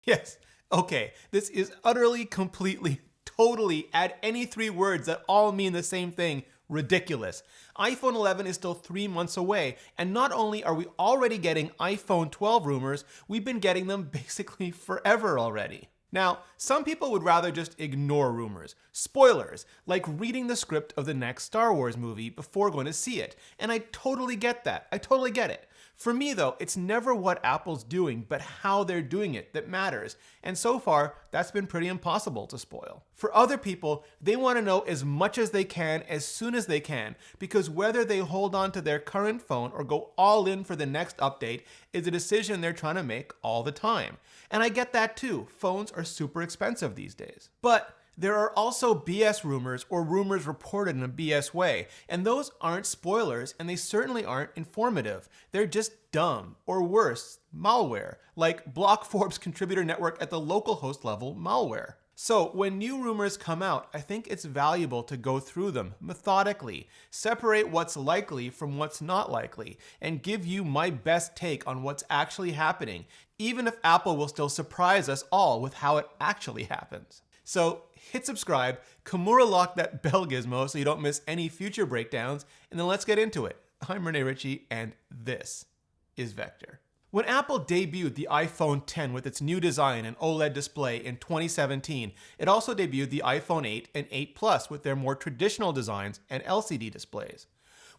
Yes, okay, this is utterly, completely, totally, add any three words that all mean the same thing, ridiculous. iPhone 11 is still 3 months away, and not only are we already getting iPhone 12 rumors, we've been getting them basically forever already. Now, some people would rather just ignore rumors, spoilers, like reading the script of the next Star Wars movie before going to see it, and I totally get that. I totally get it. For me, though, it's never what Apple's doing, but how they're doing it that matters, and so far, that's been pretty impossible to spoil. For other people, they want to know as much as they can as soon as they can, because whether they hold on to their current phone or go all in for the next update is a decision they're trying to make all the time. And I get that too. Phones are super expensive these days. But there are also BS rumors or rumors reported in a BS way, and those aren't spoilers and they certainly aren't informative. They're just dumb, or worse, malware, like Block Forbes contributor network at the local host level malware. So when new rumors come out, I think it's valuable to go through them methodically, separate what's likely from what's not likely, and give you my best take on what's actually happening, even if Apple will still surprise us all with how it actually happens. So hit subscribe, Kimura lock that bell gizmo so you don't miss any future breakdowns, and then let's get into it. I'm Rene Ritchie, and this is Vector. When Apple debuted the iPhone X with its new design and OLED display in 2017, it also debuted the iPhone 8 and 8 Plus with their more traditional designs and LCD displays.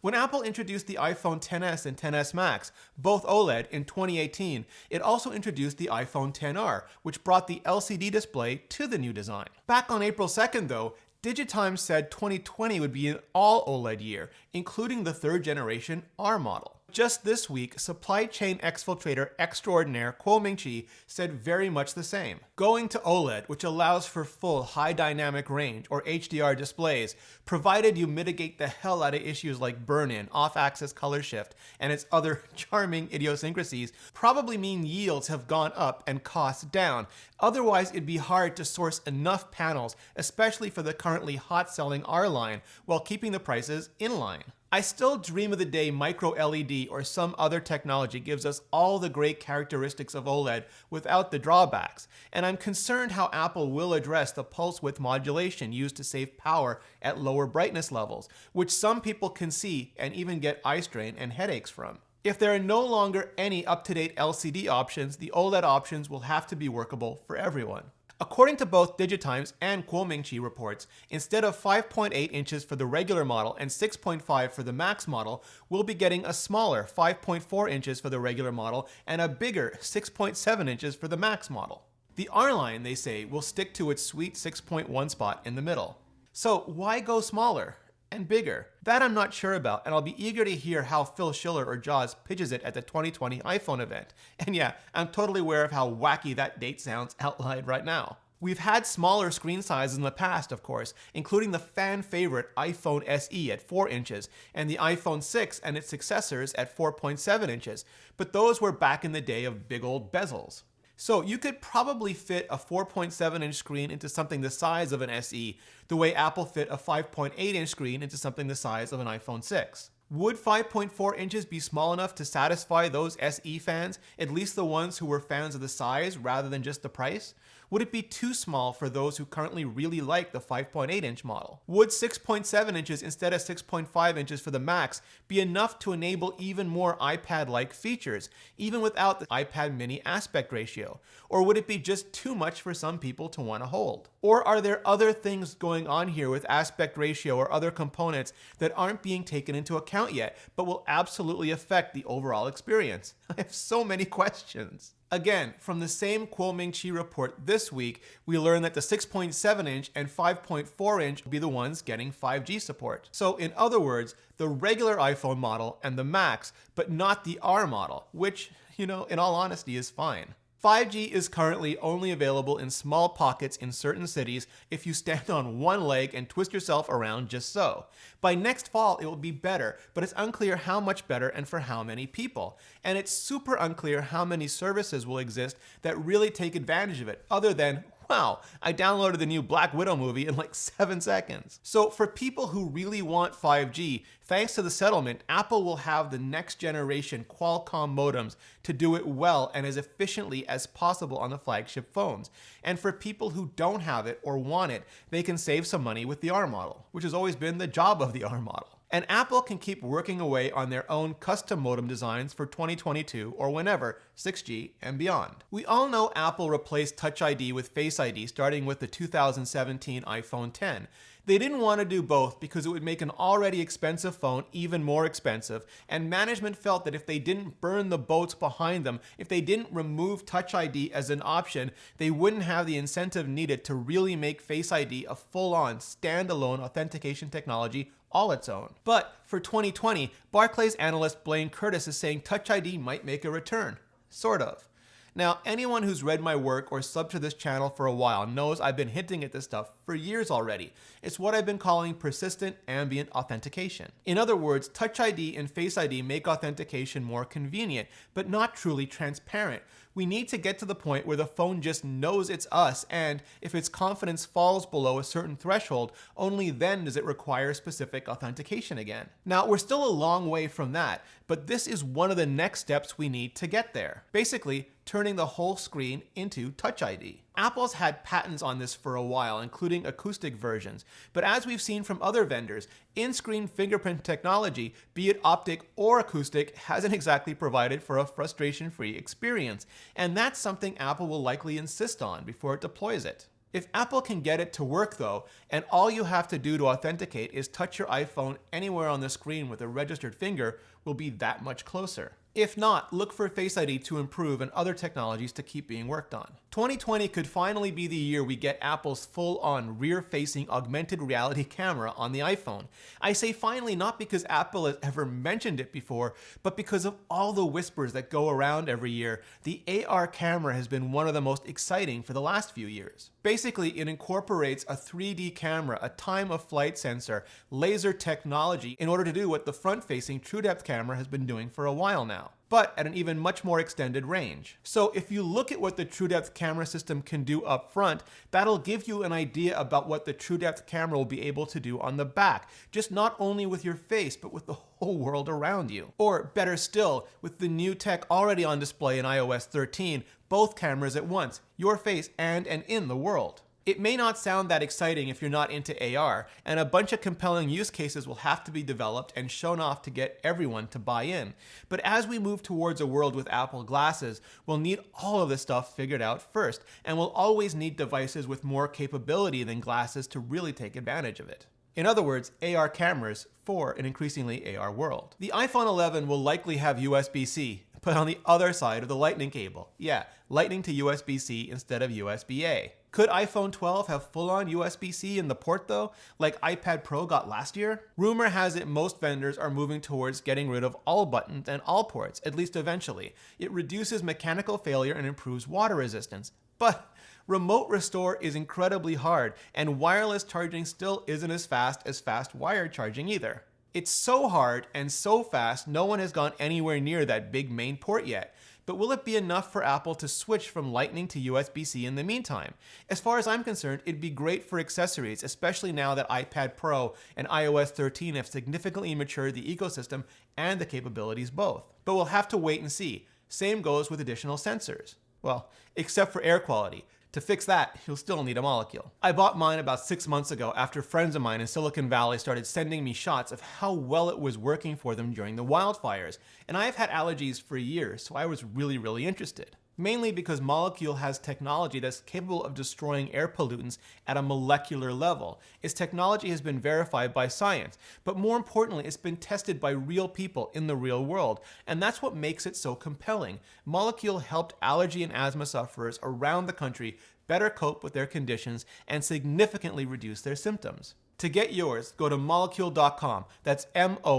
When Apple introduced the iPhone XS and XS Max, both OLED, in 2018, it also introduced the iPhone XR, which brought the LCD display to the new design. Back on April 2nd, though, Digitimes said 2020 would be an all OLED year, including the third generation R model. Just this week, supply chain exfiltrator extraordinaire Kuo Ming-chi said very much the same. Going to OLED, which allows for full high dynamic range or HDR displays, provided you mitigate the hell out of issues like burn-in, off-axis color shift, and its other charming idiosyncrasies, probably mean yields have gone up and costs down. Otherwise, it'd be hard to source enough panels, especially for the currently hot-selling R line, while keeping the prices in line. I still dream of the day micro LED or some other technology gives us all the great characteristics of OLED without the drawbacks, and I'm concerned how Apple will address the pulse width modulation used to save power at lower brightness levels, which some people can see and even get eye strain and headaches from. If there are no longer any up-to-date LCD options, the OLED options will have to be workable for everyone. According to both Digitimes and Kuo Ming-chi reports, instead of 5.8 inches for the regular model and 6.5 for the Max model, we'll be getting a smaller 5.4 inches for the regular model and a bigger 6.7 inches for the Max model. The R line, they say, will stick to its sweet 6.1 spot in the middle. So why go smaller and bigger? That I'm not sure about, and I'll be eager to hear how Phil Schiller or Jaws pitches it at the 2020 iPhone event. And yeah, I'm totally aware of how wacky that date sounds out loud right now. We've had smaller screen sizes in the past, of course, including the fan favorite iPhone SE at 4 inches and the iPhone 6 and its successors at 4.7 inches, but those were back in the day of big old bezels. So you could probably fit a 4.7-inch screen into something the size of an SE, the way Apple fit a 5.8-inch screen into something the size of an iPhone 6. Would 5.4 inches be small enough to satisfy those SE fans, at least the ones who were fans of the size rather than just the price? Would it be too small for those who currently really like the 5.8-inch model? Would 6.7 inches instead of 6.5 inches for the Max be enough to enable even more iPad-like features, even without the iPad mini aspect ratio? Or would it be just too much for some people to want to hold? Or are there other things going on here with aspect ratio or other components that aren't being taken into account yet, but will absolutely affect the overall experience? I have so many questions. Again, from the same Kuo Ming-chi report this week, we learned that the 6.7-inch and 5.4-inch will be the ones getting 5G support. So in other words, the regular iPhone model and the Max, but not the R model, which, in all honesty, is fine. 5G is currently only available in small pockets in certain cities if you stand on one leg and twist yourself around just so. By next fall, it will be better, but it's unclear how much better and for how many people. And it's super unclear how many services will exist that really take advantage of it, other than, Wow, I downloaded the new Black Widow movie in like 7 seconds. So for people who really want 5G, thanks to the settlement, Apple will have the next generation Qualcomm modems to do it well and as efficiently as possible on the flagship phones. And for people who don't have it or want it, they can save some money with the R model, which has always been the job of the R model. And Apple can keep working away on their own custom modem designs for 2022 or whenever, 6G and beyond. We all know Apple replaced Touch ID with Face ID starting with the 2017 iPhone X. They didn't want to do both because it would make an already expensive phone even more expensive, and management felt that if they didn't burn the boats behind them, if they didn't remove Touch ID as an option, they wouldn't have the incentive needed to really make Face ID a full-on, standalone authentication technology all its own. But for 2020, Barclays analyst Blaine Curtis is saying Touch ID might make a return. Sort of. Now, anyone who's read my work or subbed to this channel for a while knows I've been hinting at this stuff for years already. It's what I've been calling persistent ambient authentication. In other words, Touch ID and Face ID make authentication more convenient, but not truly transparent. We need to get to the point where the phone just knows it's us, and if its confidence falls below a certain threshold, only then does it require specific authentication again. Now, we're still a long way from that, but this is one of the next steps we need to get there. Basically, turning the whole screen into Touch ID. Apple's had patents on this for a while, including acoustic versions, but as we've seen from other vendors, in-screen fingerprint technology, be it optic or acoustic, hasn't exactly provided for a frustration-free experience, and that's something Apple will likely insist on before it deploys it. If Apple can get it to work though, and all you have to do to authenticate is touch your iPhone anywhere on the screen with a registered finger, we'll be that much closer. If not, look for Face ID to improve and other technologies to keep being worked on. 2020 could finally be the year we get Apple's full-on rear-facing augmented reality camera on the iPhone. I say finally not because Apple has ever mentioned it before, but because of all the whispers that go around every year. The AR camera has been one of the most exciting for the last few years. Basically, it incorporates a 3D camera, a time-of-flight sensor, laser technology in order to do what the front-facing TrueDepth camera has been doing for a while now, but at an even much more extended range. So if you look at what the TrueDepth camera system can do up front, that'll give you an idea about what the TrueDepth camera will be able to do on the back, just not only with your face, but with the whole world around you. Or better still, with the new tech already on display in iOS 13, both cameras at once, your face and in the world. It may not sound that exciting if you're not into AR, and a bunch of compelling use cases will have to be developed and shown off to get everyone to buy in. But as we move towards a world with Apple glasses, we'll need all of this stuff figured out first, and we'll always need devices with more capability than glasses to really take advantage of it. In other words, AR cameras for an increasingly AR world. The iPhone 11 will likely have USB-C, but on the other side of the Lightning cable. Yeah, Lightning to USB-C instead of USB-A. Could iPhone 12 have full-on USB-C in the port though, like iPad Pro got last year? Rumor has it most vendors are moving towards getting rid of all buttons and all ports, at least eventually. It reduces mechanical failure and improves water resistance. But remote restore is incredibly hard, and wireless charging still isn't as fast wired charging either. It's so hard and so fast, no one has gone anywhere near that big main port yet. But will it be enough for Apple to switch from Lightning to USB-C in the meantime? As far as I'm concerned, it'd be great for accessories, especially now that iPad Pro and iOS 13 have significantly matured the ecosystem and the capabilities both. But we'll have to wait and see. Same goes with additional sensors. Well, except for air quality. To fix that, you'll still need a molecule. I bought mine about 6 months ago after friends of mine in Silicon Valley started sending me shots of how well it was working for them during the wildfires. And I've had allergies for years, so I was really interested. Mainly because Molecule has technology that's capable of destroying air pollutants at a molecular level. Its technology has been verified by science, but more importantly, it's been tested by real people in the real world, and that's what makes it so compelling. Molecule helped allergy and asthma sufferers around the country better cope with their conditions and significantly reduce their symptoms. To get yours, go to molecule.com, that's MOLEKULE.com,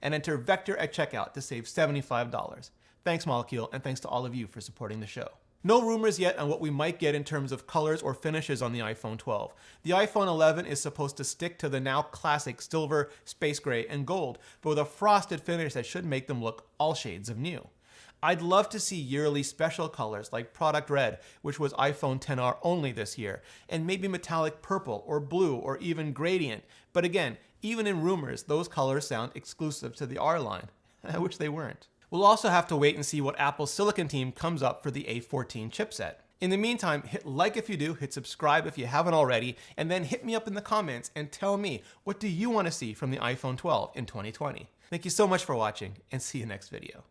and enter Vector at checkout to save $75. Thanks, Molecule, and thanks to all of you for supporting the show. No rumors yet on what we might get in terms of colors or finishes on the iPhone 12. The iPhone 11 is supposed to stick to the now classic silver, space gray, and gold, but with a frosted finish that should make them look all shades of new. I'd love to see yearly special colors like Product Red, which was iPhone XR only this year, and maybe metallic purple or blue or even gradient. But again, even in rumors, those colors sound exclusive to the R line. I wish they weren't. We'll also have to wait and see what Apple's silicon team comes up for the A14 chipset. In the meantime, hit like if you do, hit subscribe if you haven't already, and then hit me up in the comments and tell me, what do you want to see from the iPhone 12 in 2020? Thank you so much for watching, and see you next video.